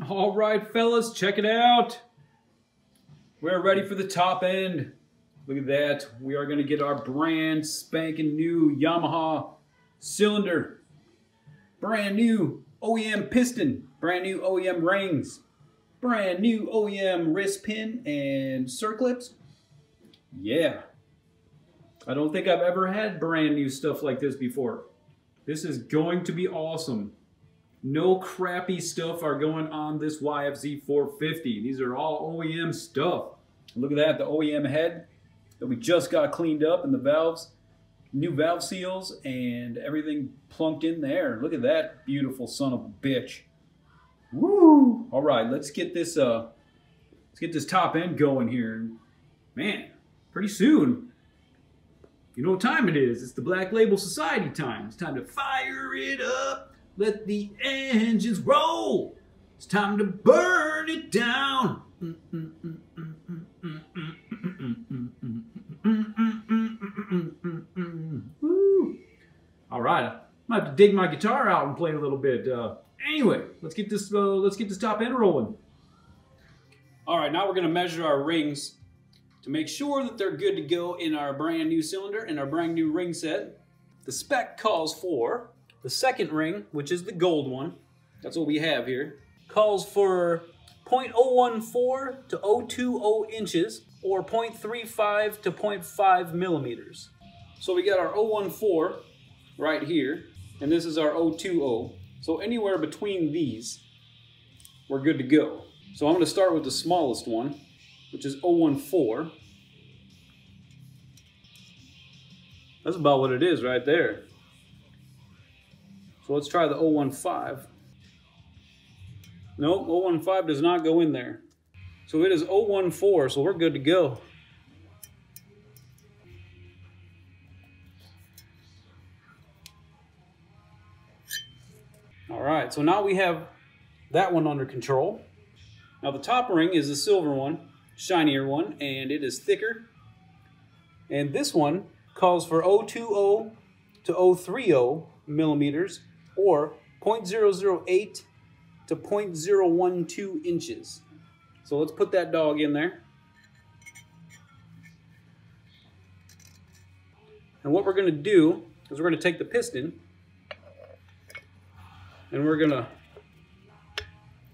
All right, fellas, check it out. We're ready for the top end. Look at that. We are going to get our brand spanking new Yamaha cylinder. Brand new OEM piston. Brand new OEM rings. Brand new OEM wrist pin and circlips. Yeah. I don't think I've ever had brand new stuff like this before. This is going to be awesome. No crappy stuff are going on this YFZ450. These are all OEM stuff. Look at that, the OEM head that we just got cleaned up, and the valves, new valve seals, and everything plunked in there. Look at that beautiful son of a bitch. Woo! All right, let's get this top end going here. Man, pretty soon. You know what time it is? It's the Black Label Society time. It's time to fire it up. Let the engines roll. It's time to burn it down. Woo. All right, I might have to dig my guitar out and play a little bit. Anyway, let's get this top end rolling. All right, now we're going to measure our rings to make sure that they're good to go in our brand new cylinder and our brand new ring set. The spec calls for the second ring, which is the gold one. That's what we have here. Calls for 0.014 to 020 inches or 0.35 to 0.5 millimeters. So we got our 014 right here, and this is our 020. So anywhere between these, we're good to go. So I'm going to start with the smallest one, which is 014. That's about what it is right there. So let's try the 015. Nope, 015 does not go in there. So it is 014, so we're good to go. All right, so now we have that one under control. Now the top ring is the silver one, shinier one, and it is thicker. And this one calls for 020 to 030 millimeters or 0.008 to 0.012 inches. So let's put that dog in there. And what we're going to do is we're going to take the piston and we're going to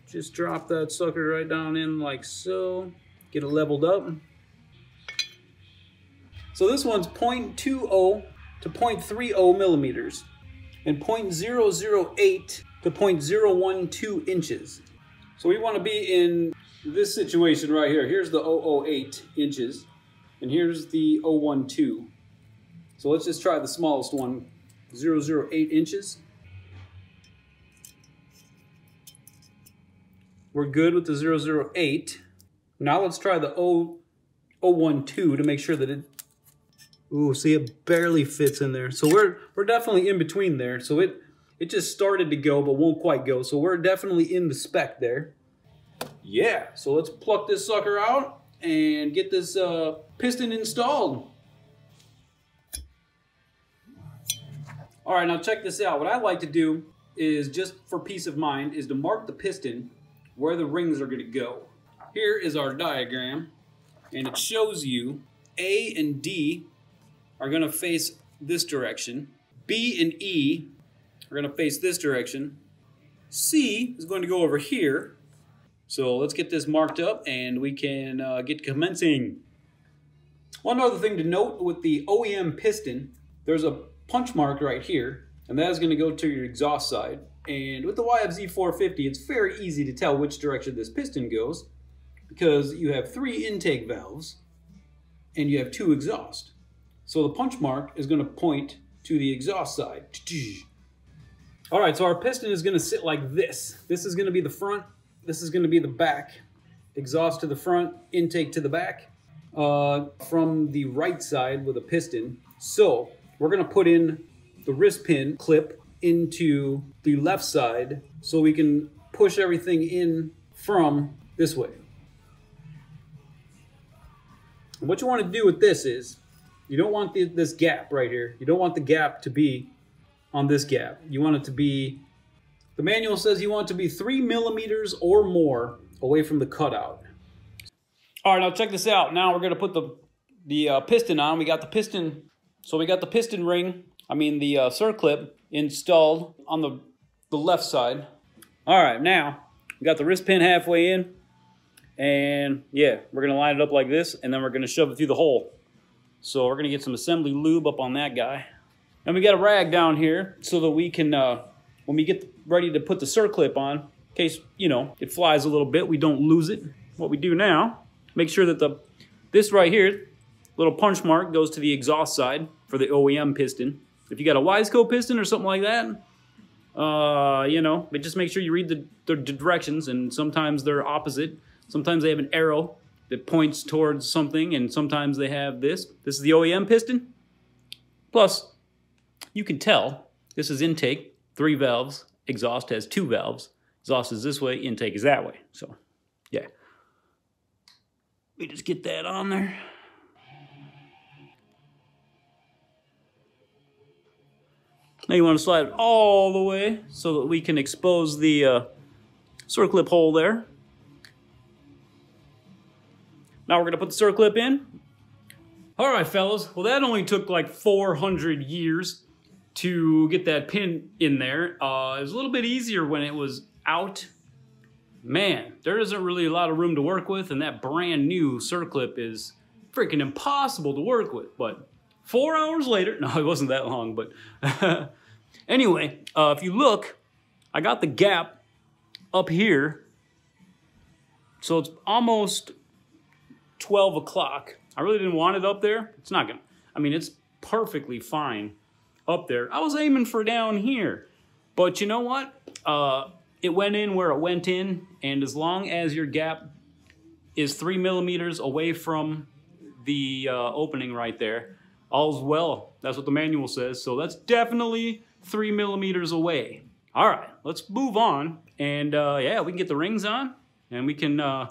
just drop that sucker right down in like so. Get it leveled up. So this one's 0.20 to 0.30 millimeters and 0.008 to 0.012 inches. So we want to be in this situation right here. Here's the 008 inches and here's the 012. So let's just try the smallest one, 008 inches. We're good with the 008. Now let's try the 012 to make sure that it, ooh, see, it barely fits in there. So we're definitely in between there. So it just started to go but won't quite go. So we're definitely in the spec there. Yeah, so let's pluck this sucker out and get this piston installed. All right, now check this out. What I like to do is, just for peace of mind, is to mark the piston where the rings are going to go. Here is our diagram, and it shows you A and D are going to face this direction. B and E are going to face this direction. C is going to go over here. So let's get this marked up and we can get commencing. One other thing to note with the OEM piston, there's a punch mark right here, and that is going to go to your exhaust side. And with the YFZ450, it's very easy to tell which direction this piston goes because you have 3 intake valves and you have 2 exhaust. So the punch mark is going to point to the exhaust side. All right, so our piston is going to sit like this. This is going to be the front. This is going to be the back. Exhaust to the front, intake to the back. From the right side with a piston. So we're going to put in the wrist pin clip into the left side so we can push everything in from this way. And what you want to do with this is, you don't want this gap right here. You don't want the gap to be on this gap. You want it to be The manual says you want to be 3 millimeters or more away from the cutout. All right, now check this out. Now we're gonna put the piston on. We got the piston, so we got the piston ring, the circlip installed on the left side. All right, now we got the wrist pin halfway in, and yeah, we're gonna line it up like this, and then we're gonna shove it through the hole. So we're gonna get some assembly lube up on that guy. And we got a rag down here so that we can, when we get ready to put the circlip on, in case, you know, it flies a little bit, we don't lose it. What we do now, make sure that this right here, little punch mark, goes to the exhaust side for the OEM piston. If you got a Wiseco piston or something like that, you know, but just make sure you read the directions, and sometimes they're opposite. Sometimes they have an arrow that points towards something, and sometimes they have this. This is the OEM piston. Plus, you can tell this is intake, 3 valves. Exhaust has 2 valves. Exhaust is this way, intake is that way. So, yeah. We just get that on there. Now you want to slide it all the way so that we can expose the circlip hole there. Now we're going to put the circlip in. All right, fellas. Well, that only took like 400 years to get that pin in there. It was a little bit easier when it was out. Man, there isn't really a lot of room to work with, and that brand new circlip is freaking impossible to work with. But 4 hours later, no, it wasn't that long, but anyway, if you look, I got the gap up here, so it's almost 12 o'clock. I really didn't want it up there. It's not gonna, it's perfectly fine up there. I was aiming for down here, but you know what? It went in where it went in, and as long as your gap is 3 millimeters away from the opening right there, all's well. That's what the manual says, so that's definitely 3 millimeters away. All right, let's move on, and yeah, we can get the rings on, and we can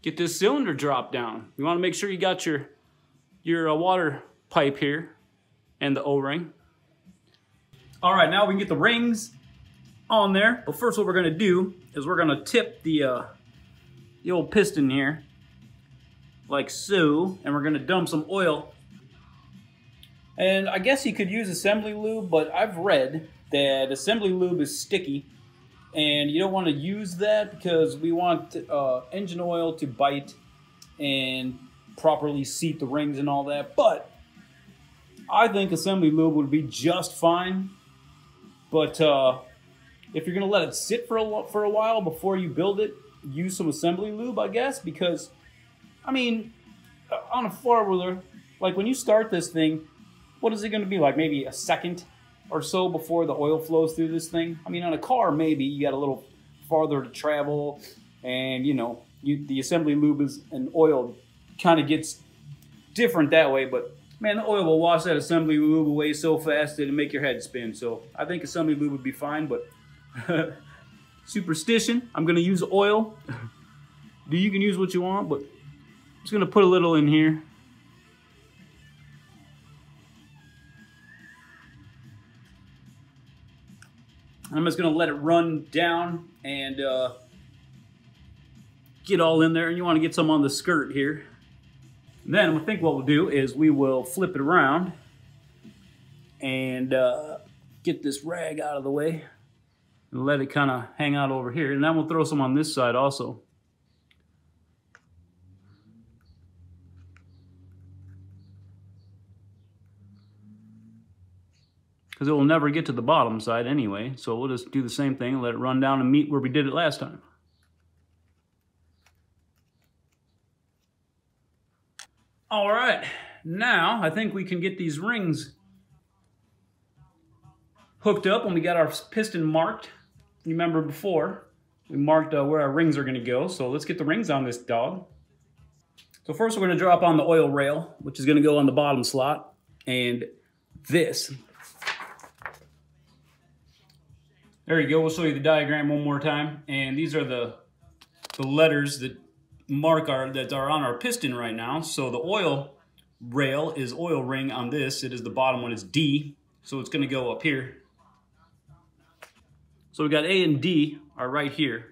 get this cylinder dropped down. You want to make sure you got your water pipe here and the O-ring. All right, now we can get the rings on there. But first what we're gonna do is we're gonna tip the old piston here, like so, and we're gonna dump some oil. And I guess you could use assembly lube, but I've read that assembly lube is sticky, and you don't want to use that because we want engine oil to bite and properly seat the rings and all that. But I think assembly lube would be just fine. But if you're going to let it sit for a while before you build it, use some assembly lube, I guess, because, on a four-wheeler, like when you start this thing, what is it going to be like? Maybe a second or so before the oil flows through this thing? On a car, maybe you got a little farther to travel, and the assembly lube and oil kind of gets different that way, but man, the oil will wash that assembly lube away so fast that it'll make your head spin. So I think assembly lube would be fine, but superstition, I'm gonna use oil. You can use what you want, but I'm just gonna put a little in here. I'm just gonna let it run down and get all in there, and you wanna get some on the skirt here. And then I think what we'll do is we will flip it around and get this rag out of the way and let it kind of hang out over here. And then we'll throw some on this side also. Because it will never get to the bottom side anyway, so we'll just do the same thing and let it run down and meet where we did it last time. All right, now I think we can get these rings hooked up when we got our piston marked. You remember before, we marked where our rings are gonna go, so let's get the rings on this dog. So first we're gonna drop on the oil rail, which is gonna go on the bottom slot, and this. There you go, we'll show you the diagram one more time, and these are the letters that that are on our piston right now. So the oil rail is oil ring on this. It is the bottom one is D, so it's going to go up here. So we got A and D are right here.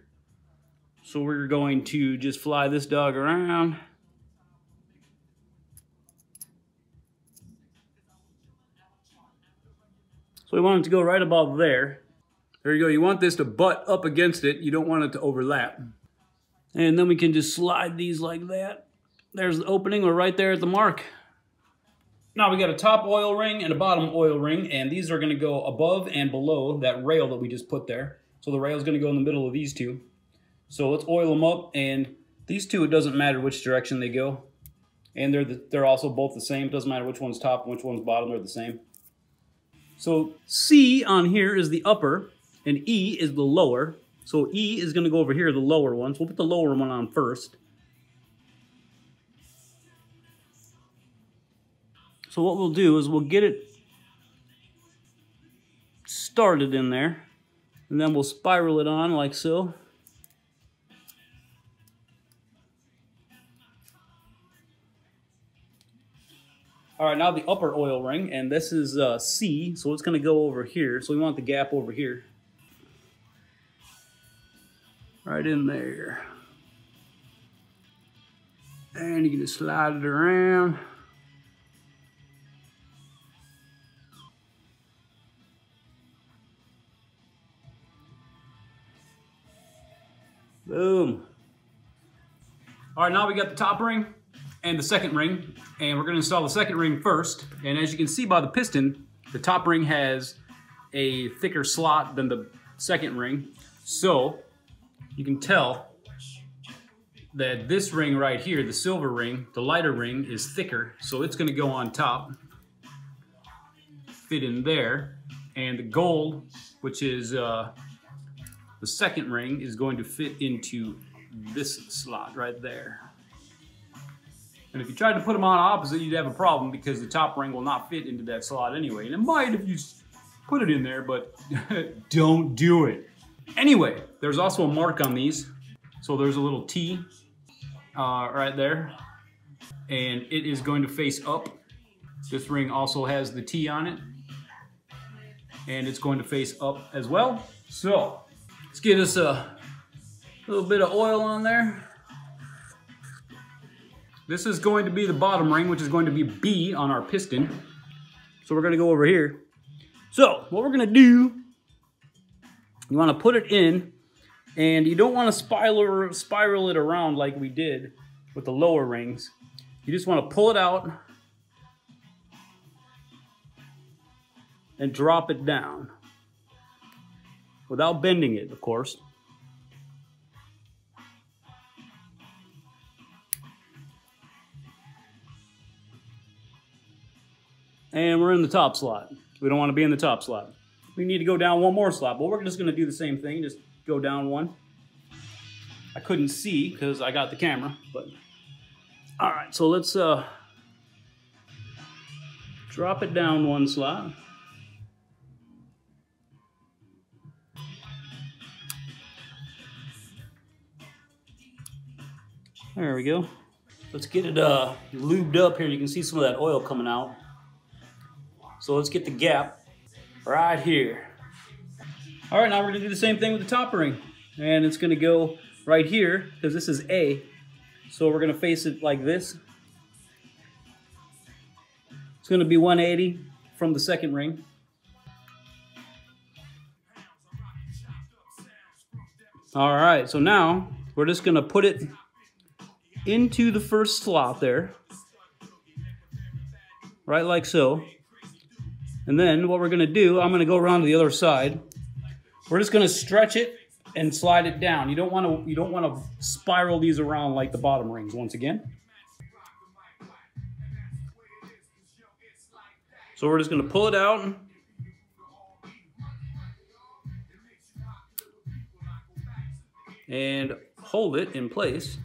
So we're going to just fly this dog around. So we want it to go right about there. There you go. You want this to butt up against it. You don't want it to overlap. And then we can just slide these like that. There's the opening. We're right there at the mark. Now we got a top oil ring and a bottom oil ring, and these are going to go above and below that rail that we just put there. So the rail is going to go in the middle of these two. So let's oil them up, and these two, it doesn't matter which direction they go. And they're also both the same. It doesn't matter which one's top and which one's bottom, they're the same. So C on here is the upper, and E is the lower. So E is going to go over here, the lower one. So we'll put the lower one on first. So what we'll do is we'll get it started in there, and then we'll spiral it on like so. All right, now the upper oil ring, and this is C, so it's going to go over here. So we want the gap over here. Right in there. And you can just slide it around. Boom. All right, now we got the top ring and the second ring, and we're going to install the second ring first. And as you can see by the piston, the top ring has a thicker slot than the second ring. So you can tell that this ring right here, the silver ring, the lighter ring, is thicker. So it's going to go on top, fit in there. And the gold, which is the second ring, is going to fit into this slot right there. And if you tried to put them on opposite, you'd have a problem because the top ring will not fit into that slot anyway. And it might if you put it in there, but don't do it. Anyway, there's also a mark on these. So there's a little T right there. And it is going to face up. This ring also has the T on it. And it's going to face up as well. So let's get us a little bit of oil on there. This is going to be the bottom ring, which is going to be B on our piston. So we're going to go over here. So what we're going to do, you want to put it in, and you don't want to spiral it around like we did with the lower rings. You just want to pull it out and drop it down without bending it, of course. And we're in the top slot. We don't want to be in the top slot. We need to go down one more slot, but we're just going to do the same thing. Just go down one. I couldn't see because I got the camera, but all right. So let's drop it down one slot. There we go. Let's get it lubed up here. You can see some of that oil coming out. So let's get the gap right here. All right, now we're gonna do the same thing with the top ring. And it's gonna go right here, because this is A. So we're gonna face it like this. It's gonna be 180 from the second ring. All right, so now we're just gonna put it into the first slot there. Right like so. And then what we're going to do, I'm going to go around to the other side. We're just going to stretch it and slide it down. You don't want to spiral these around like the bottom rings once again. So we're just going to pull it out. And hold it in place.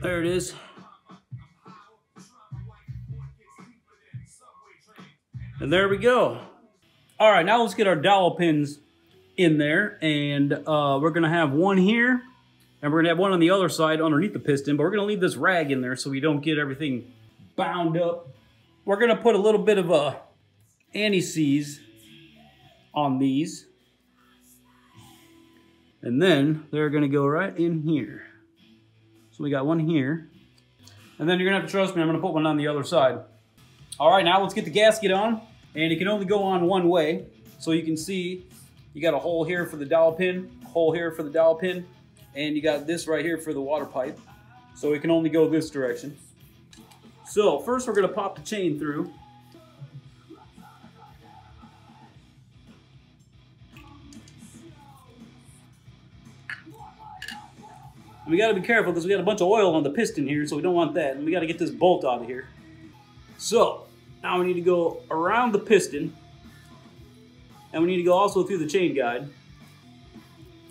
There it is. And there we go. All right, now let's get our dowel pins in there. And we're going to have one here. And we're going to have one on the other side underneath the piston. But we're going to leave this rag in there so we don't get everything bound up. We're going to put a little bit of anti-seize on these. And then they're gonna go right in here. So we got one here. And then you're gonna have to trust me, I'm gonna put one on the other side. All right, now let's get the gasket on. And it can only go on one way. So you can see, you got a hole here for the dowel pin, a hole here for the dowel pin, and you got this right here for the water pipe. So it can only go this direction. So first we're gonna pop the chain through. And we gotta be careful because we got a bunch of oil on the piston here, so we don't want that. And we gotta get this bolt out of here. So now we need to go around the piston. And we need to go also through the chain guide.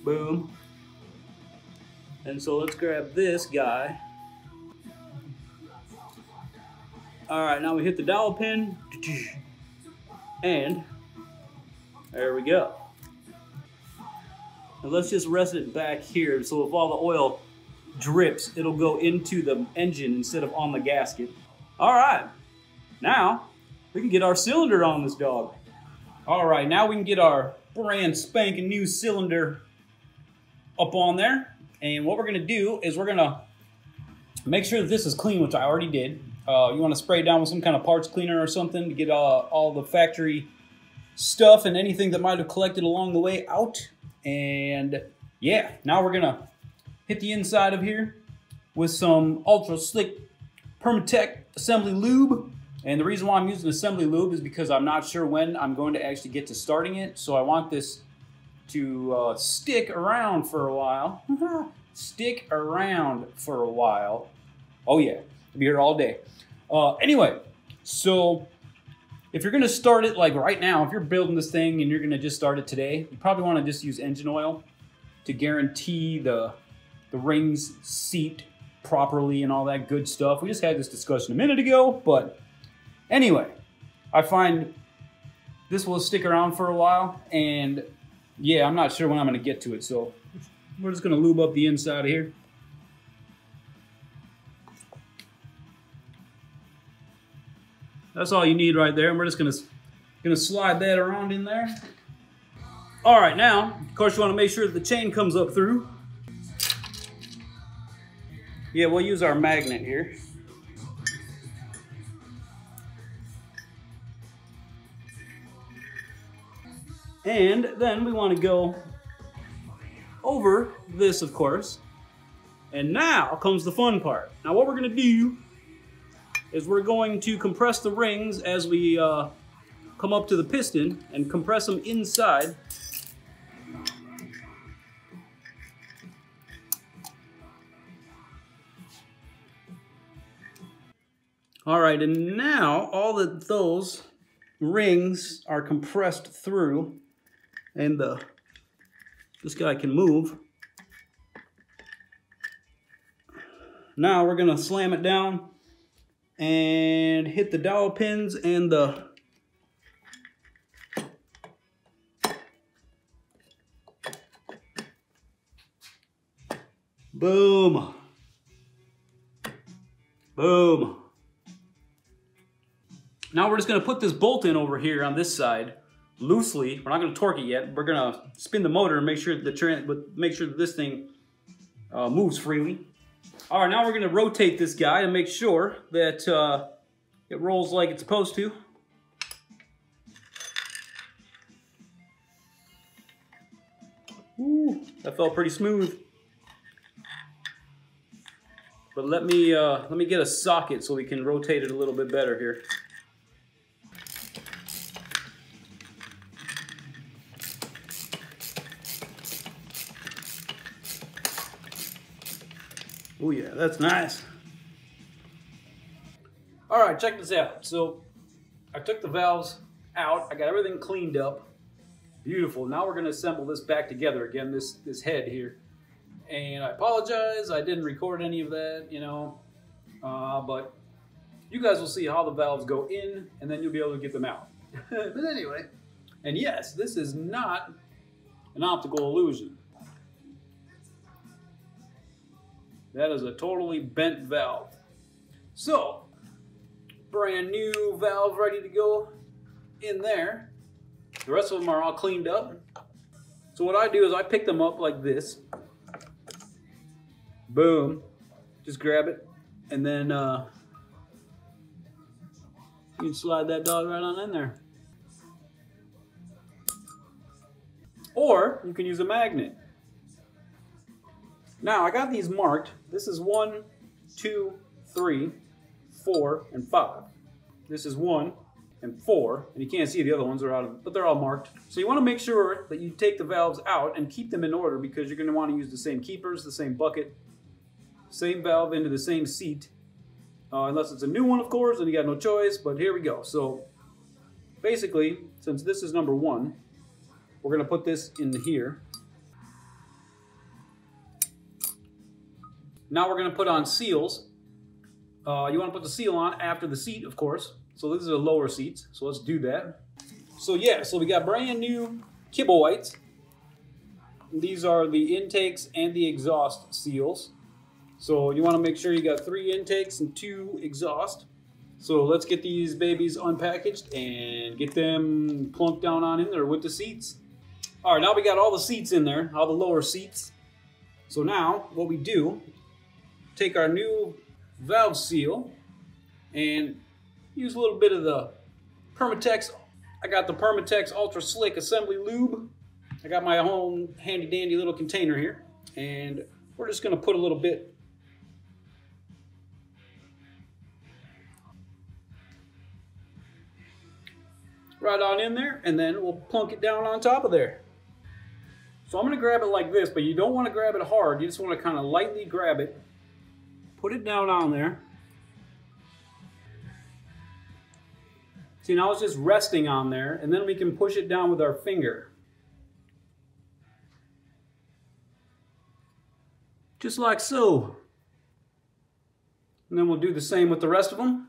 Boom. And so let's grab this guy. All right, now we hit the dowel pin. And there we go. Now let's just rest it back here, so if all the oil drips, it'll go into the engine instead of on the gasket. All right, now we can get our cylinder on this dog. All right, now we can get our brand spanking new cylinder up on there. And what we're gonna do is we're gonna make sure that this is clean, which I already did. You wanna spray it down with some kind of parts cleaner or something to get all the factory stuff and anything that might have collected along the way out. And yeah, now we're gonna hit the inside of here with some ultra slick Permatech assembly lube. And the reason why I'm using assembly lube is because I'm not sure when I'm going to actually get to starting it. So I want this to stick around for a while. Stick around for a while. Oh yeah, I'll be here all day. Anyway, so if you're gonna start it like right now, if you're building this thing and you're gonna just start it today, you probably wanna just use engine oil to guarantee the rings seat properly and all that good stuff. We just had this discussion a minute ago, but anyway, I find this will stick around for a while, and yeah, I'm not sure when I'm gonna get to it, so we're just gonna lube up the inside of here. That's all you need right there, and we're just gonna slide that around in there. All right, now, of course, you want to make sure that the chain comes up through. Yeah, we'll use our magnet here. And then we want to go over this, of course. And now comes the fun part. Now what we're gonna do is we're going to compress the rings as we come up to the piston and compress them inside. All right, and now all of those rings are compressed through, and this guy can move. Now we're gonna slam it down and hit the dowel pins and the boom, boom. Now we're just gonna put this bolt in over here on this side loosely. We're not gonna torque it yet. We're gonna spin the motor and make sure that this thing moves freely. All right, now we're gonna rotate this guy and make sure that it rolls like it's supposed to. Ooh, that felt pretty smooth. But let me get a socket so we can rotate it a little bit better here. Oh yeah, that's nice. All right, check this out. So I took the valves out. I got everything cleaned up. Beautiful. Now we're gonna assemble this back together again, this head here. And I apologize, I didn't record any of that, you know, but you guys will see how the valves go in, and then you'll be able to get them out. But anyway, and yes, this is not an optical illusion. That is a totally bent valve. So, brand new valve ready to go in there. The rest of them are all cleaned up. So what I do is I pick them up like this. Boom. Just grab it. And then you can slide that dog right on in there. Or you can use a magnet. Now I got these marked. This is 1, 2, 3, 4, and 5. This is 1 and 4, and you can't see the other ones are out of, but they're all marked. So you want to make sure that you take the valves out and keep them in order, because you're going to want to use the same keepers, the same bucket, same valve into the same seat. Unless it's a new one, of course, and you got no choice, but here we go. So basically, since this is number 1, we're going to put this in here. Now we're going to put on seals. You want to put the seal on after the seat, of course. So these are the lower seats, so let's do that. So yeah, so we got brand new kibble whites. These are the intakes and the exhaust seals. So you want to make sure you got 3 intakes and 2 exhaust. So let's get these babies unpackaged and get them plunked down on in there with the seats. All right, now we got all the seats in there, all the lower seats. So now what we do, take our new valve seal and use a little bit of the Permatex. I got the Permatex Ultra Slick Assembly Lube. I got my own handy dandy little container here, and we're just going to put a little bit right on in there, and then we'll plunk it down on top of there. So I'm going to grab it like this, but you don't want to grab it hard. You just want to kind of lightly grab it, put it down on there. See, now it's just resting on there, and then we can push it down with our finger. Just like so. And then we'll do the same with the rest of them.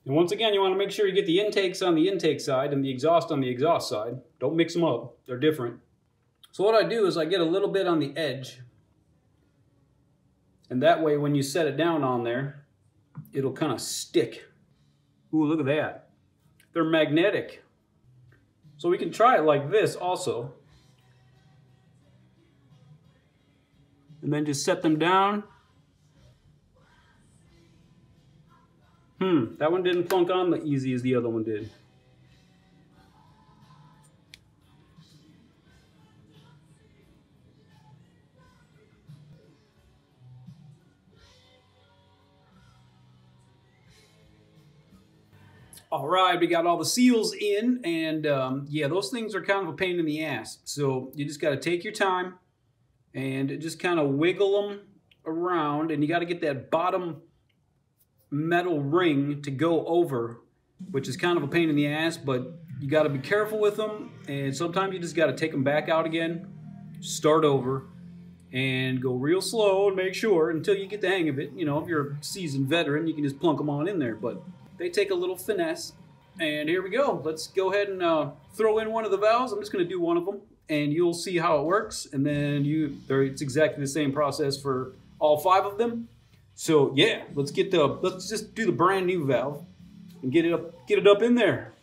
And once again, you want to make sure you get the intakes on the intake side and the exhaust on the exhaust side. Don't mix them up. They're different. So what I do is I get a little bit on the edge. And that way, when you set it down on there, it'll kind of stick. Ooh, look at that. They're magnetic. So we can try it like this also. And then just set them down. That one didn't plunk on the easy as the other one did. All right, we got all the seals in, and yeah, those things are kind of a pain in the ass. So you just got to take your time and just kind of wiggle them around, and you got to get that bottom metal ring to go over, which is kind of a pain in the ass, but you got to be careful with them, and sometimes you just got to take them back out again, start over, and go real slow and make sure until you get the hang of it. You know, if you're a seasoned veteran, you can just plunk them on in there, but they take a little finesse. And here we go. Let's go ahead and throw in one of the valves. I'm just going to do one of them, and you'll see how it works. And then it's exactly the same process for all 5 of them. So yeah, let's just do the brand new valve and get it up in there.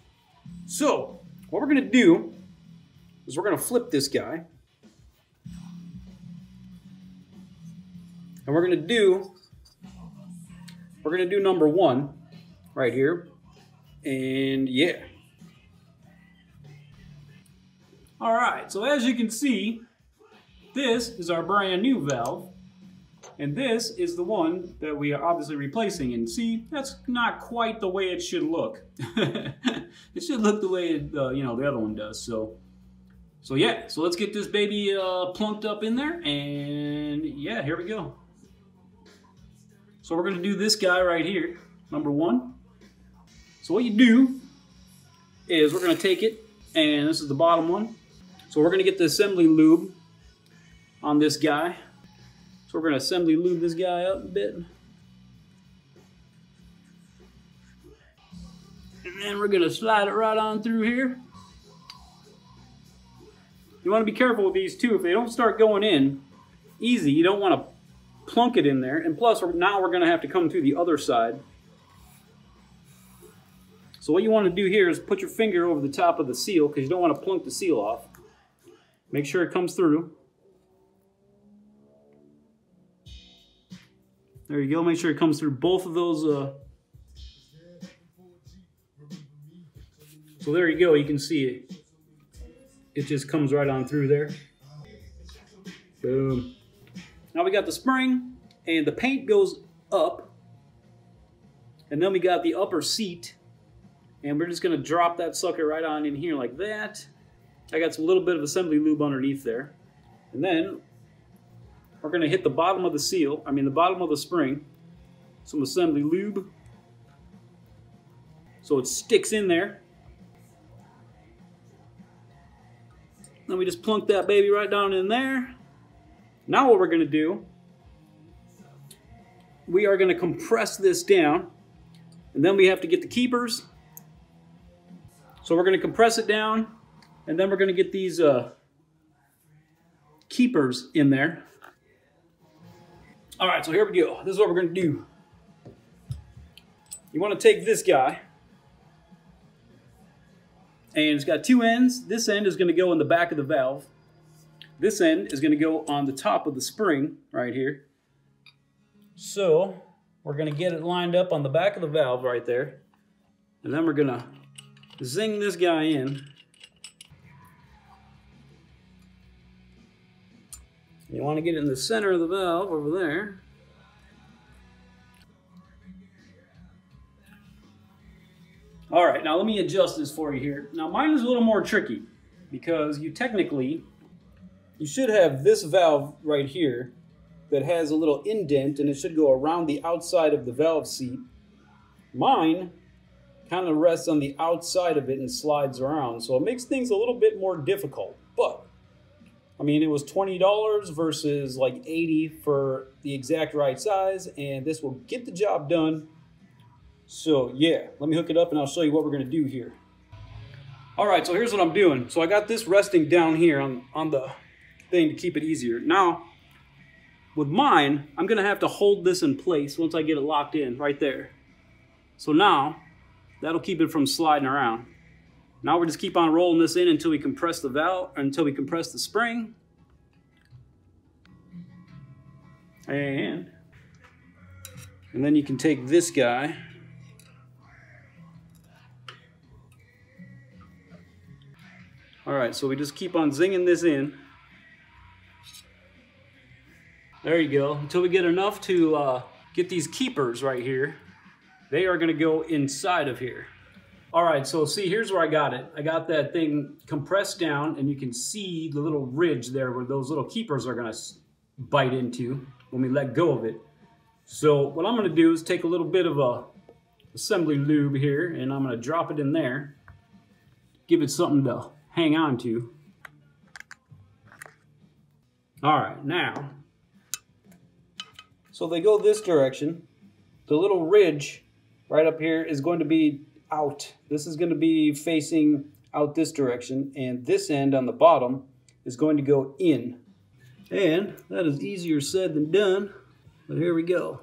So what we're going to do is we're going to flip this guy, and we're going to do number 1. Right here, and yeah. All right, so as you can see, this is our brand new valve, and this is the one that we are obviously replacing. And see, that's not quite the way it should look. It should look the way you know, the other one does. So yeah, so let's get this baby plunked up in there, and yeah, here we go. So we're gonna do this guy right here, number 1. So what you do is we're going to take it, and this is the bottom one. So we're going to get the assembly lube on this guy. So we're going to assembly lube this guy up a bit. And then we're going to slide it right on through here. You want to be careful with these too. If they don't start going in easy, you don't want to plunk it in there. And plus, now we're going to have to come through the other side. So So what you want to do here is put your finger over the top of the seal, because you don't want to plunk the seal off. Make sure it comes through. There you go. Make sure it comes through both of those. So there you go. You can see it. It just comes right on through there. Boom. Now we got the spring, and the paint goes up. And then we got the upper seat. And we're just going to drop that sucker right on in here like that. I got a little bit of assembly lube underneath there. And then we're going to hit the bottom of the seal, the bottom of the spring. Some assembly lube. So it sticks in there. Then we just plunk that baby right down in there. Now what we're going to do, we are going to compress this down. And then we have to get the keepers. So we're going to compress it down, and then we're going to get these keepers in there. All right, so here we go. This is what we're going to do. You want to take this guy, and it's got two ends. This end is going to go in the back of the valve. This end is going to go on the top of the spring right here. So we're going to get it lined up on the back of the valve right there, and then we're going to zing this guy in. You want to get it in the center of the valve over there. All right, now let me adjust this for you here. Now mine is a little more tricky because you should have this valve right here that has a little indent, and it should go around the outside of the valve seat. Mine kind of rests on the outside of it and slides around, so it makes things a little bit more difficult. But it was $20 versus like $80 for the exact right size, and this will get the job done. So yeah, let me hook it up and I'll show you what we're going to do here. All right, so here's what I'm doing. So I got this resting down here on the thing to keep it easier. Now with mine, I'm going to have to hold this in place once I get it locked in right there. So now that'll keep it from sliding around. Now we'll just keep on rolling this in until we compress the valve, or until we compress the spring. And then you can take this guy. All right, so we just keep on zinging this in. There you go, until we get enough to get these keepers right here. They are gonna go inside of here. All right, so see, here's where I got it. I got that thing compressed down, and you can see the little ridge there where those little keepers are gonna bite into when we let go of it. So what I'm gonna do is take a little bit of a assembly lube here, and I'm gonna drop it in there. Give it something to hang on to. All right, now, so they go this direction. The little ridge right up here is going to be out. This is going to be facing out this direction, and this end on the bottom is going to go in. And that is easier said than done, but here we go.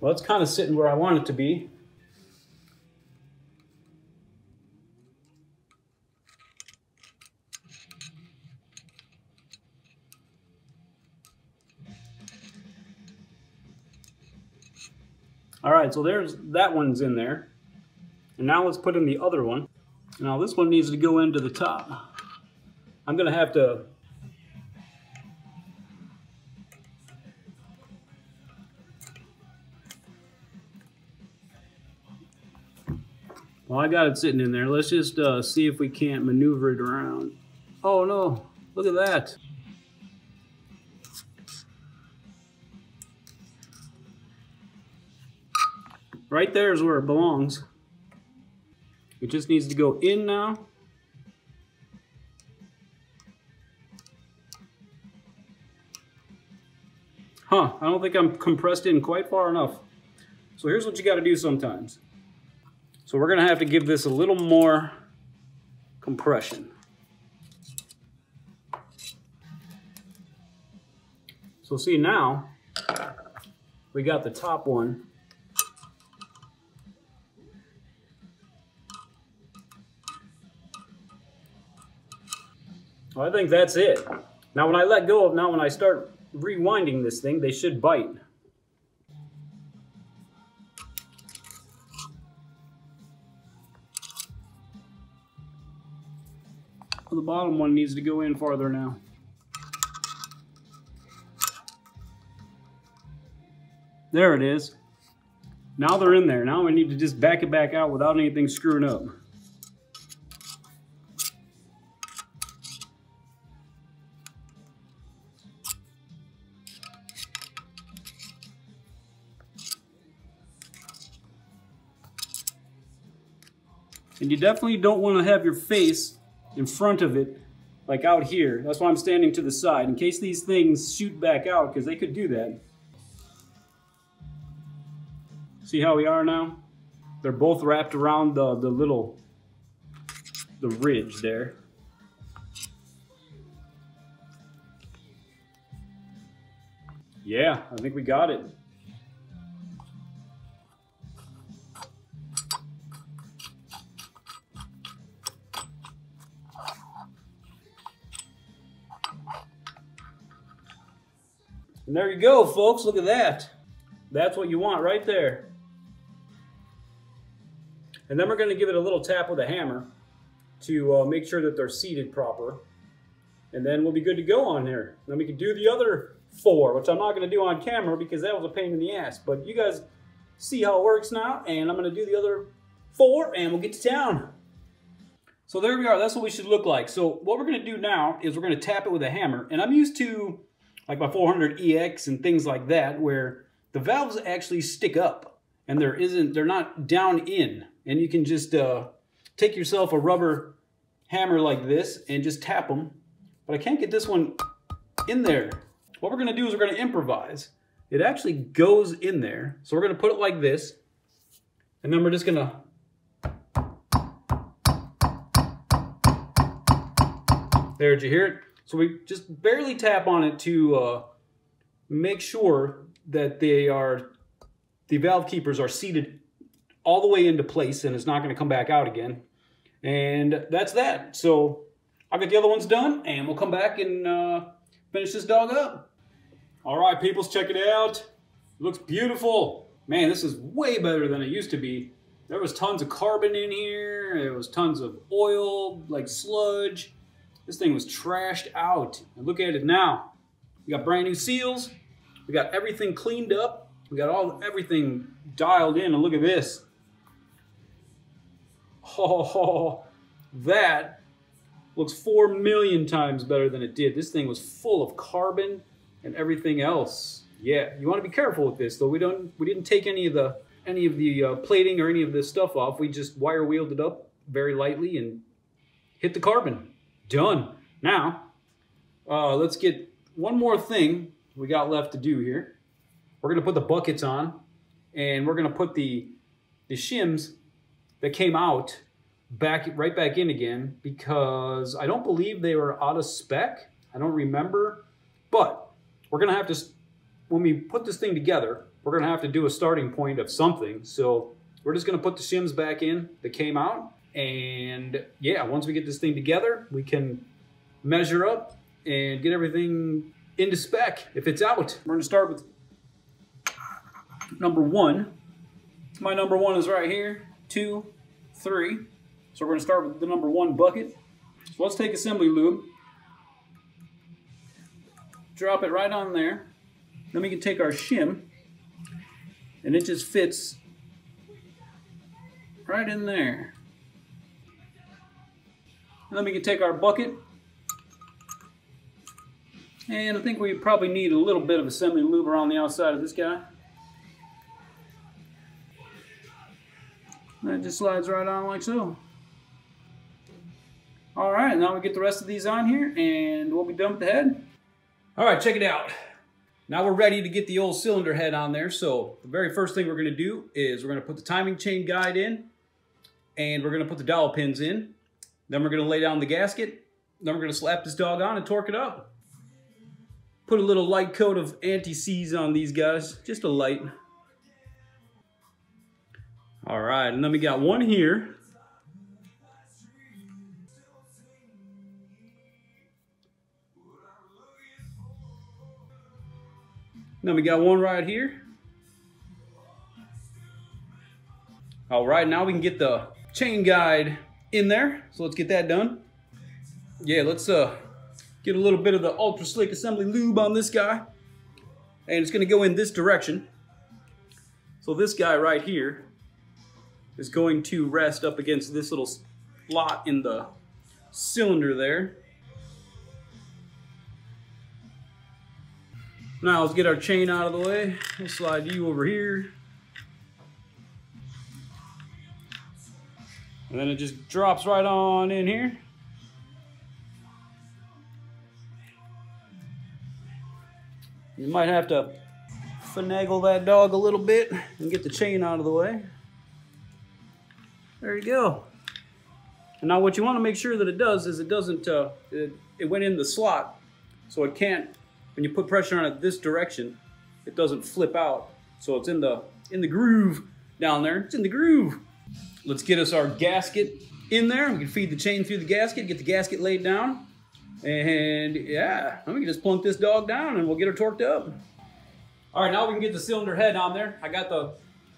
Well, it's kind of sitting where I want it to be. All right, so there's that one's in there. And now let's put in the other one. Now this one needs to go into the top. I'm gonna have to well, I got it sitting in there. Let's just see if we can't maneuver it around. Oh no, look at that. Right there is where it belongs. It just needs to go in now. Huh, I don't think I'm compressed in quite far enough. So here's what you gotta do sometimes. So we're gonna have to give this a little more compression. So see, now we got the top one. Well, I think that's it. Now when I let go of, now when I start rewinding this thing, they should bite. The bottom one needs to go in farther now. There it is. Now they're in there. Now we need to just back it back out without anything screwing up. And you definitely don't want to have your face in front of it, like out here. That's why I'm standing to the side, in case these things shoot back out, because they could do that. See how we are now? They're both wrapped around the ridge there. Yeah, I think we got it. And there you go, folks. Look at that. That's what you want right there. And then we're going to give it a little tap with a hammer to make sure that they're seated proper. And then we'll be good to go on here. Then we can do the other 4, which I'm not going to do on camera because that was a pain in the ass. But you guys see how it works now. And I'm going to do the other 4 and we'll get to town. So there we are. That's what we should look like. So what we're going to do now is we're going to tap it with a hammer. And I'm used to like my 400EX and things like that, where the valves actually stick up and they're not down in. And you can just take yourself a rubber hammer like this and just tap them. But I can't get this one in there. What we're gonna do is we're gonna improvise. It actually goes in there. So we're gonna put it like this. And then we're just gonna there, did you hear it? So we just barely tap on it to make sure that the valve keepers are seated all the way into place and it's not going to come back out again. And that's that. So I'll get the other ones done and we'll come back and finish this dog up. All right, peoples, check it out. It looks beautiful. Man, this is way better than it used to be. There was tons of carbon in here. There was tons of oil, like sludge. This thing was trashed out. And look at it now. We got brand new seals. We got everything cleaned up. We got everything dialed in. And look at this. Oh, that looks 4 million times better than it did. This thing was full of carbon and everything else. Yeah, you want to be careful with this though. We didn't take any of the plating or any of this stuff off. We just wire wheeled it up very lightly and hit the carbon. Done. Now, let's get one more thing we got left to do here. We're going to put the buckets on, and we're going to put the shims that came out right back in again, because I don't believe they were out of spec. I don't remember. But we're going to have to, when we put this thing together, we're going to have to do a starting point of something. So we're just going to put the shims back in that came out. And yeah, once we get this thing together, we can measure up and get everything into spec if it's out. We're gonna start with number 1. My number 1 is right here, 2, 3. So we're gonna start with the number 1 bucket. So let's take assembly lube, drop it right on there. Then we can take our shim, and it just fits right in there. And then we can take our bucket, and I think we probably need a little bit of assembly lube around the outside of this guy. That just slides right on like so. Alright, now we get the rest of these on here and we'll be done with the head. Alright, check it out. Now we're ready to get the old cylinder head on there. So the very first thing we're going to do is we're going to put the timing chain guide in, and we're going to put the dowel pins in. Then we're going to lay down the gasket. Then we're going to slap this dog on and torque it up. Put a little light coat of anti-seize on these guys, just a light. All right, and then we got one here. Then we got one right here. All right, now we can get the chain guide in there. So let's get that done. Yeah, let's get a little bit of the Ultra Slick Assembly lube on this guy. And it's gonna go in this direction. So this guy right here is going to rest up against this little slot in the cylinder there. Now let's get our chain out of the way. We'll slide you over here. And then it just drops right on in here. You might have to finagle that dog a little bit and get the chain out of the way. There you go. And now what you want to make sure that it does is it doesn't, it went in the slot, so it can't, when you put pressure on it this direction, it doesn't flip out. So it's in the groove down there. It's in the groove. Let's get us our gasket in there. We can feed the chain through the gasket, get the gasket laid down. And yeah, then we can just plunk this dog down and we'll get her torqued up. All right, now we can get the cylinder head on there. I got the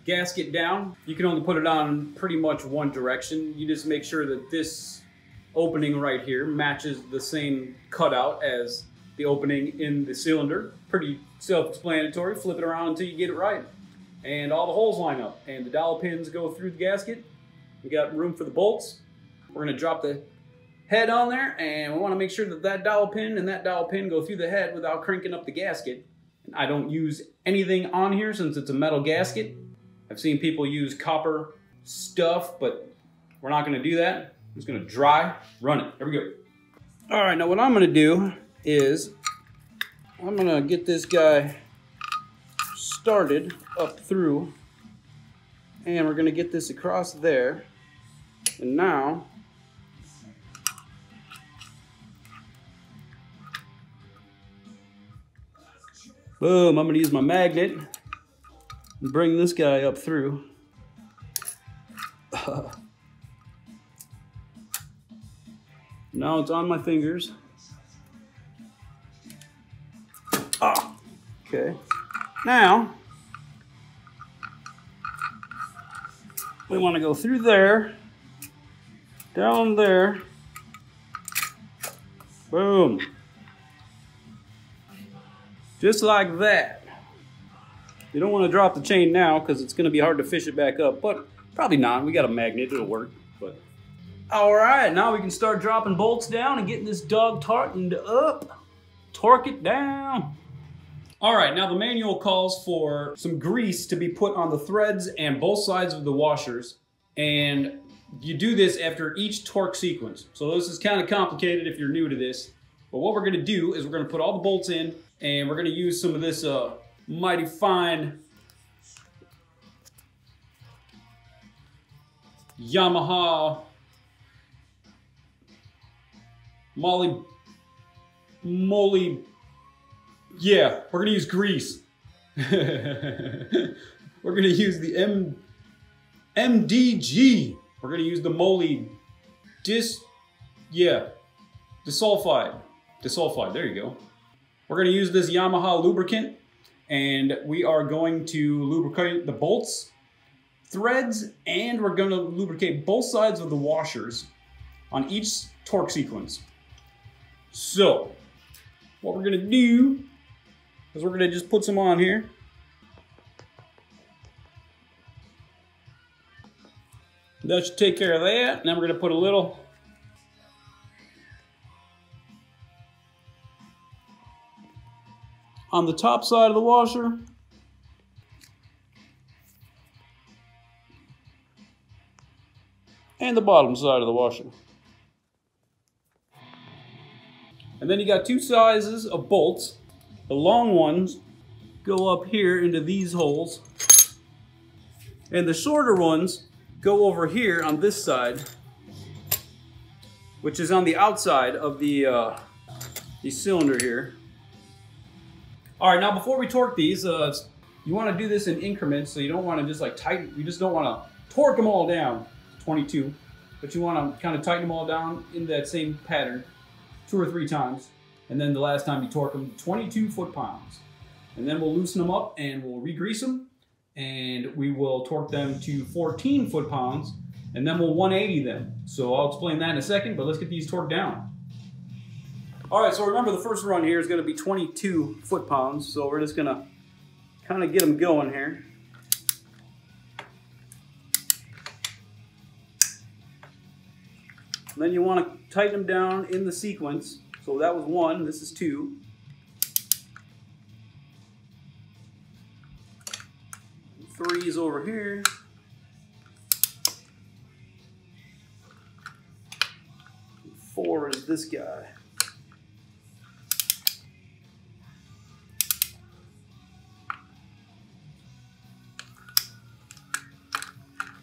gasket down. You can only put it on pretty much one direction. You just make sure that this opening right here matches the same cutout as the opening in the cylinder. Pretty self-explanatory. Flip it around until you get it right. And all the holes line up. And the dowel pins go through the gasket. We got room for the bolts. We're gonna drop the head on there, and we want to make sure that that dowel pin and that dowel pin go through the head without cranking up the gasket. And I don't use anything on here since it's a metal gasket. I've seen people use copper stuff, but we're not going to do that. I'm just going to dry run it. There we go. All right, now what I'm going to do is I'm going to get this guy started up through, and we're going to get this across there. And now boom, I'm gonna use my magnet and bring this guy up through. Now it's on my fingers. Ah, okay. Now, we wanna go through there, down there, boom. Just like that. You don't want to drop the chain now because it's going to be hard to fish it back up, but probably not. We got a magnet, it'll work. But all right, now we can start dropping bolts down and getting this dog torqued up. Torque it down. All right, now the manual calls for some grease to be put on the threads and both sides of the washers, and you do this after each torque sequence. So this is kind of complicated if you're new to this, but what we're going to do is we're going to put all the bolts in. And we're going to use some of this mighty fine Yamaha yeah, we're going to use grease. We're going to use the MDG. We're going to use the disulfide. There you go. We're going to use this Yamaha lubricant, and we are going to lubricate the bolts, threads, and we're going to lubricate both sides of the washers on each torque sequence. So, what we're going to do is we're going to just put some on here. That should take care of that. And then we're going to put a little on the top side of the washer. And the bottom side of the washer. And then you got two sizes of bolts. The long ones go up here into these holes. And the shorter ones go over here on this side, which is on the outside of the cylinder here. All right, now before we torque these, you want to do this in increments, so you don't want to just like tighten, you just don't want to torque them all down to 22, but you want to kind of tighten them all down in that same pattern 2 or 3 times, and then the last time you torque them 22 foot-pounds. And then we'll loosen them up and we'll re-grease them, and we will torque them to 14 foot-pounds, and then we'll 180 them. So I'll explain that in a second, but let's get these torqued down. All right, so remember the first run here is going to be 22 foot-pounds, so we're just going to kind of get them going here. And then you want to tighten them down in the sequence. So that was 1, this is 2. 3 is over here. 4 is this guy.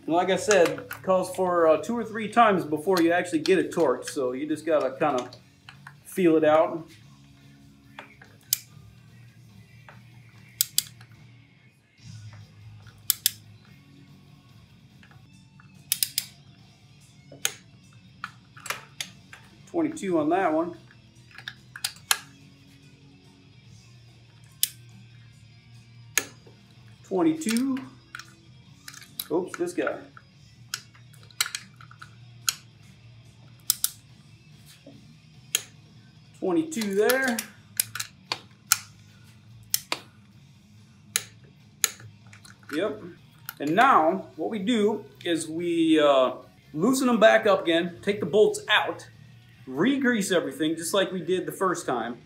And like I said, it calls for 2 or 3 times before you actually get it torqued, so you just gotta kind of feel it out. .22 on that one. .22. Oops, this guy. .22 there. Yep. And now what we do is we loosen them back up again, take the bolts out, re-grease everything just like we did the first time,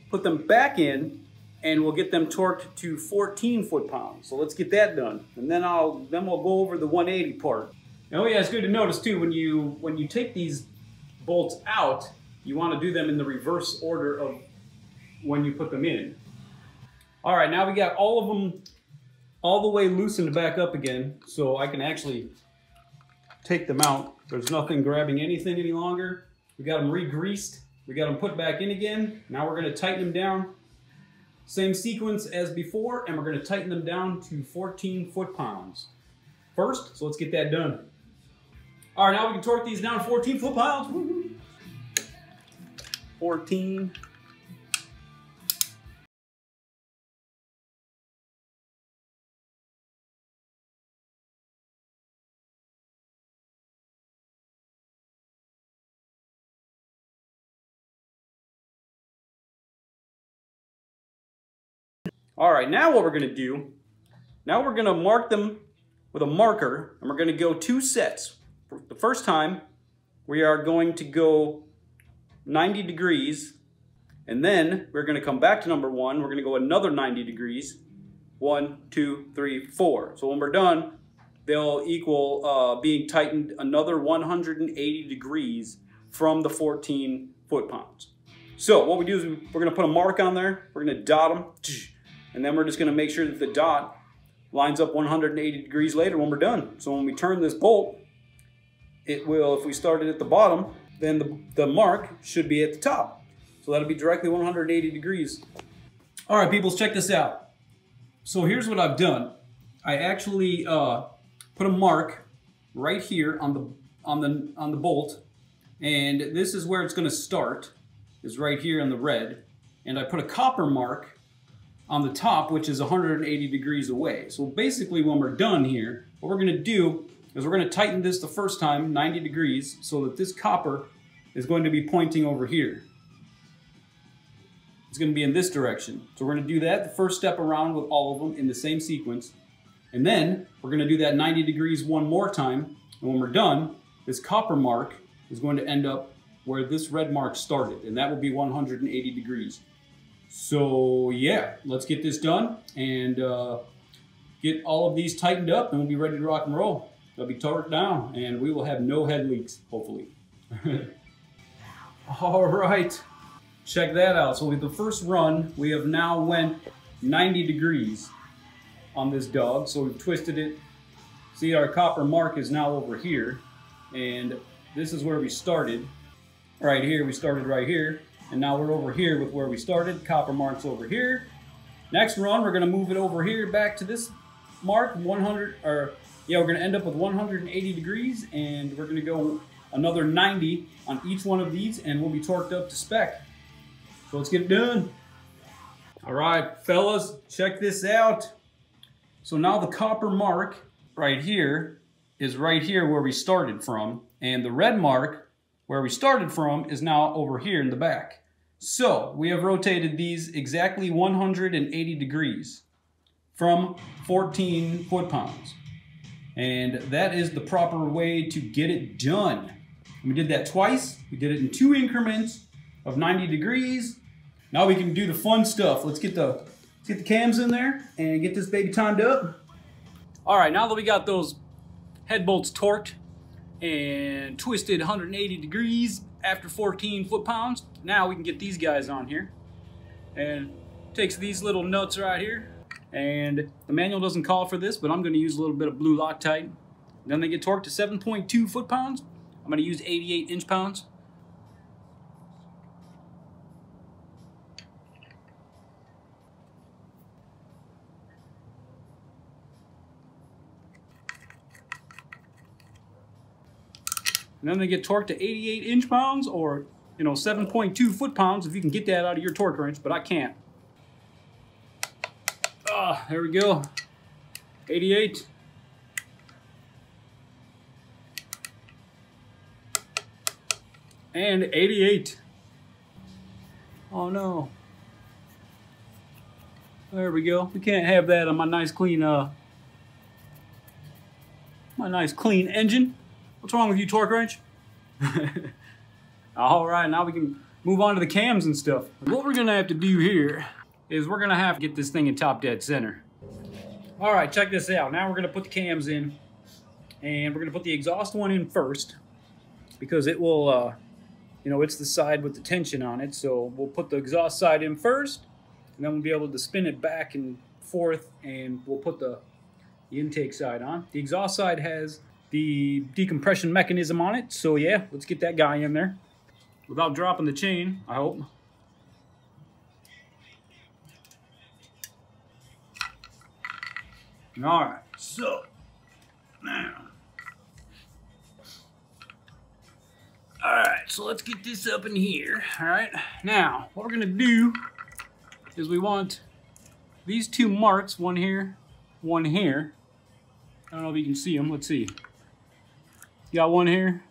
put them back in, and we'll get them torqued to 14 foot-pounds. So let's get that done, and then we'll go over the 180 part. Oh yeah, it's good to notice too, when you take these bolts out, you want to do them in the reverse order of when you put them in. All right, now we got all of them all the way loosened back up again, so I can actually take them out. There's nothing grabbing anything any longer. We got them re-greased. We got them put back in again. Now we're going to tighten them down. Same sequence as before, and we're going to tighten them down to 14 foot-pounds. First, so let's get that done. All right, now we can torque these down to 14 foot-pounds. Woo-hoo. 14. All right, now what we're going to do, now we're going to mark them with a marker, and we're going to go 2 sets. For the first time, we are going to go 90 degrees, and then we're going to come back to number 1. We're going to go another 90 degrees. 1, 2, 3, 4. So when we're done, they'll equal being tightened another 180 degrees from the 14 foot-pounds. So what we do is we're going to put a mark on there. We're going to dot them. And then we're just going to make sure that the dot lines up 180 degrees later when we're done. So when we turn this bolt, it will, if we started at the bottom, then the mark should be at the top. So that'll be directly 180 degrees. All right, people, check this out. So here's what I've done. I actually put a mark right here on the bolt, and this is where it's going to start, is right here in the red. And I put a copper mark on the top, which is 180 degrees away. So basically when we're done here, what we're gonna do is we're gonna tighten this the first time 90 degrees so that this copper is going to be pointing over here. It's gonna be in this direction. So we're gonna do that the first step around with all of them in the same sequence. And then we're gonna do that 90 degrees one more time. And when we're done, this copper mark is going to end up where this red mark started, and that will be 180 degrees. So yeah, let's get this done and get all of these tightened up, and we'll be ready to rock and roll. They'll be torqued down, and we will have no head leaks, hopefully. All right, check that out. So with the first run, we have now went 90 degrees on this dog. So we've twisted it. See, our copper mark is now over here, and this is where we started. Right here, we started right here. And now we're over here with where we started. Copper mark's over here. Next run, we're gonna move it over here back to this mark, 100, or yeah, we're gonna end up with 180 degrees, and we're gonna go another 90 on each one of these, and we'll be torqued up to spec. So let's get it done. All right, fellas, check this out. So now the copper mark right here is right here where we started from, and the red mark where we started from is now over here in the back. So we have rotated these exactly 180 degrees from 14 foot-pounds. And that is the proper way to get it done. We did that twice. We did it in 2 increments of 90 degrees. Now we can do the fun stuff. Let's get the cams in there and get this baby timed up. All right, now that we got those head bolts torqued and twisted 180 degrees after 14 foot-pounds, now we can get these guys on here. And takes these little nuts right here. And the manual doesn't call for this, but I'm going to use a little bit of blue loctite. Then they get torqued to 7.2 foot-pounds. I'm going to use 88 inch-pounds. And then they get torqued to 88 inch-pounds, or, you know, 7.2 foot-pounds if you can get that out of your torque wrench, but I can't. Ah, there we go. 88. And 88. Oh no. There we go. We can't have that on my nice clean engine. What's wrong with you, torque wrench? All right, now we can move on to the cams and stuff. What we're gonna have to do here is we're gonna have to get this thing in top dead center. All right, check this out. Now we're gonna put the cams in, and we're gonna put the exhaust one in first because it will, you know, it's the side with the tension on it. So we'll put the exhaust side in first, and then we'll be able to spin it back and forth, and we'll put the intake side on. The exhaust side has the decompression mechanism on it, so yeah, let's get that guy in there without dropping the chain, I hope. All right, so now, all right, so let's get this up in here. All right, now what we're gonna do is we want these 2 marks, one here, one here. I don't know if you can see them. Let's see. You got one here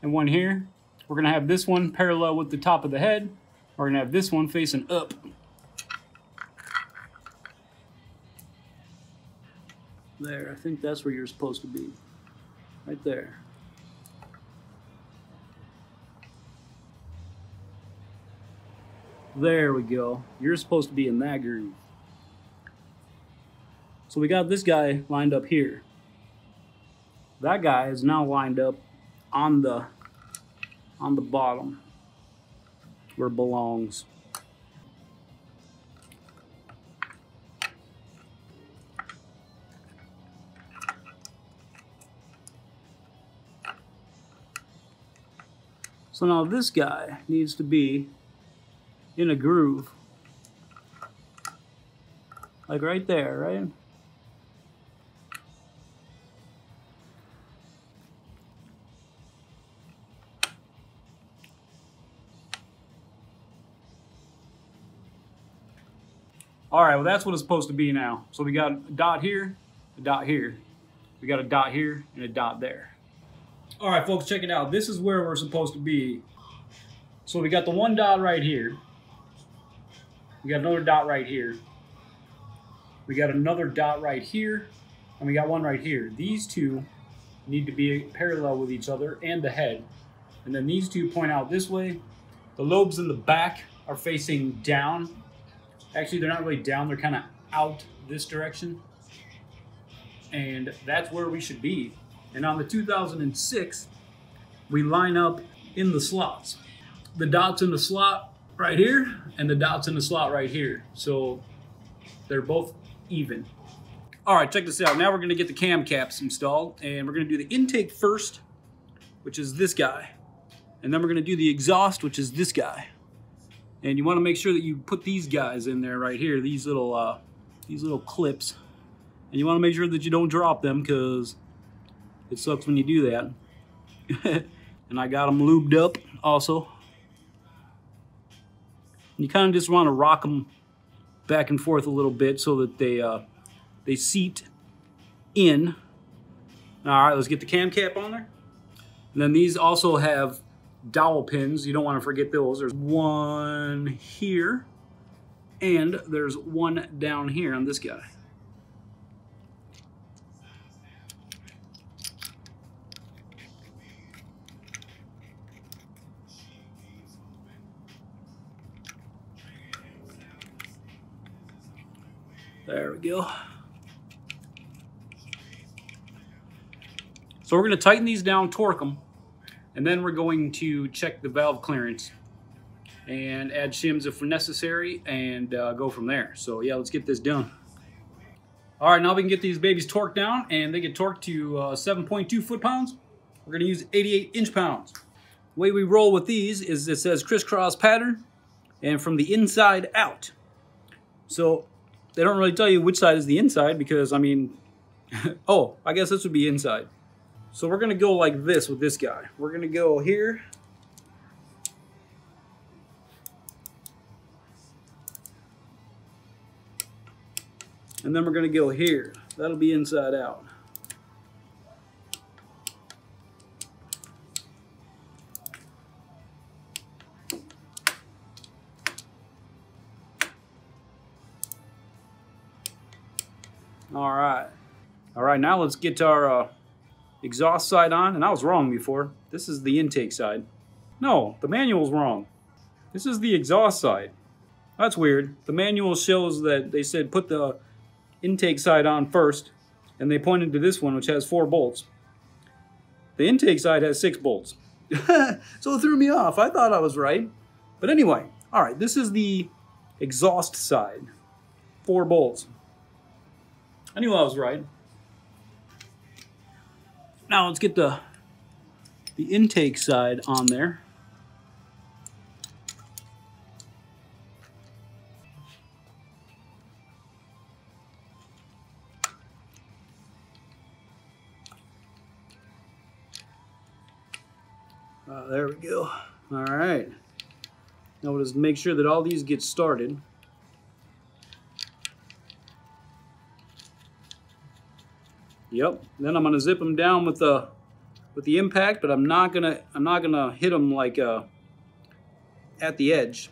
and one here. We're gonna have this one parallel with the top of the head. We're gonna have this one facing up. There, I think that's where you're supposed to be. Right there. There we go. You're supposed to be in that groove. So we got this guy lined up here. That guy is now lined up on the bottom where it belongs. So now this guy needs to be in a groove. Like right there, right? All right, well that's what it's supposed to be now. So we got a dot here, a dot here. We got a dot here and a dot there. All right, folks, check it out. This is where we're supposed to be. So we got the one dot right here. We got another dot right here. We got another dot right here, and we got one right here. These two need to be parallel with each other and the head. And then these two point out this way. The lobes in the back are facing down. Actually, they're not really down, they're kind of out this direction. And that's where we should be. And on the 2006, we line up in the slots. The dots in the slot right here, and the dots in the slot right here. So they're both even. All right, check this out. Now we're gonna get the cam caps installed, and we're gonna do the intake first, which is this guy. And then we're gonna do the exhaust, which is this guy. And you wanna make sure that you put these guys in there right here, these little these little clips. And you want to make sure that you don't drop them because it sucks when you do that. And I got them lubed up also. You kind of just want to rock them back and forth a little bit so that they seat in. All right, let's get the cam cap on there. And then these also have dowel pins. You don't want to forget those. There's one here, and there's one down here on this guy. There we go. So we're going to tighten these down, torque them, and then we're going to check the valve clearance and add shims if necessary and go from there. So yeah, let's get this done. All right, now we can get these babies torqued down, and they get torqued to 7.2 foot-pounds. We're going to use 88 inch-pounds. The way we roll with these is it says crisscross pattern and from the inside out. So they don't really tell you which side is the inside because, I mean, oh, I guess this would be inside. So we're going to go like this with this guy. We're going to go here. And then we're going to go here. That'll be inside out. All right, now let's get our exhaust side on. And I was wrong before. This is the intake side. No, the manual's wrong. This is the exhaust side. That's weird. The manual shows that they said put the intake side on first, and they pointed to this one, which has 4 bolts. The intake side has 6 bolts. So it threw me off. I thought I was right. But anyway, all right, this is the exhaust side. 4 bolts. I knew I was right. Now let's get the intake side on there. There we go. All right. Now we'll just make sure that all these get started. Yep. Then I'm gonna zip them down with the impact, but I'm not gonna hit them like at the edge.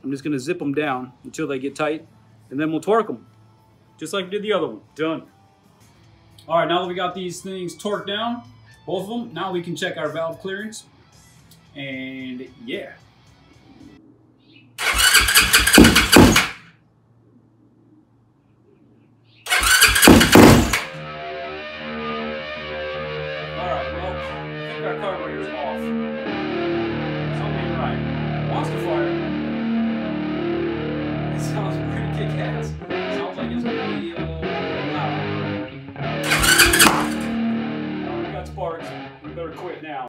I'm just gonna zip them down until they get tight, and then we'll torque them, just like we did the other one. Done. All right. Now that we got these things torqued down, both of them, now we can check our valve clearance. And yeah. Alright, well, I think our carburetor's off. Something ain't right. Wants to fire. It sounds pretty kick-ass. Sounds like it's gonna be loud. We got sparks. We better quit now.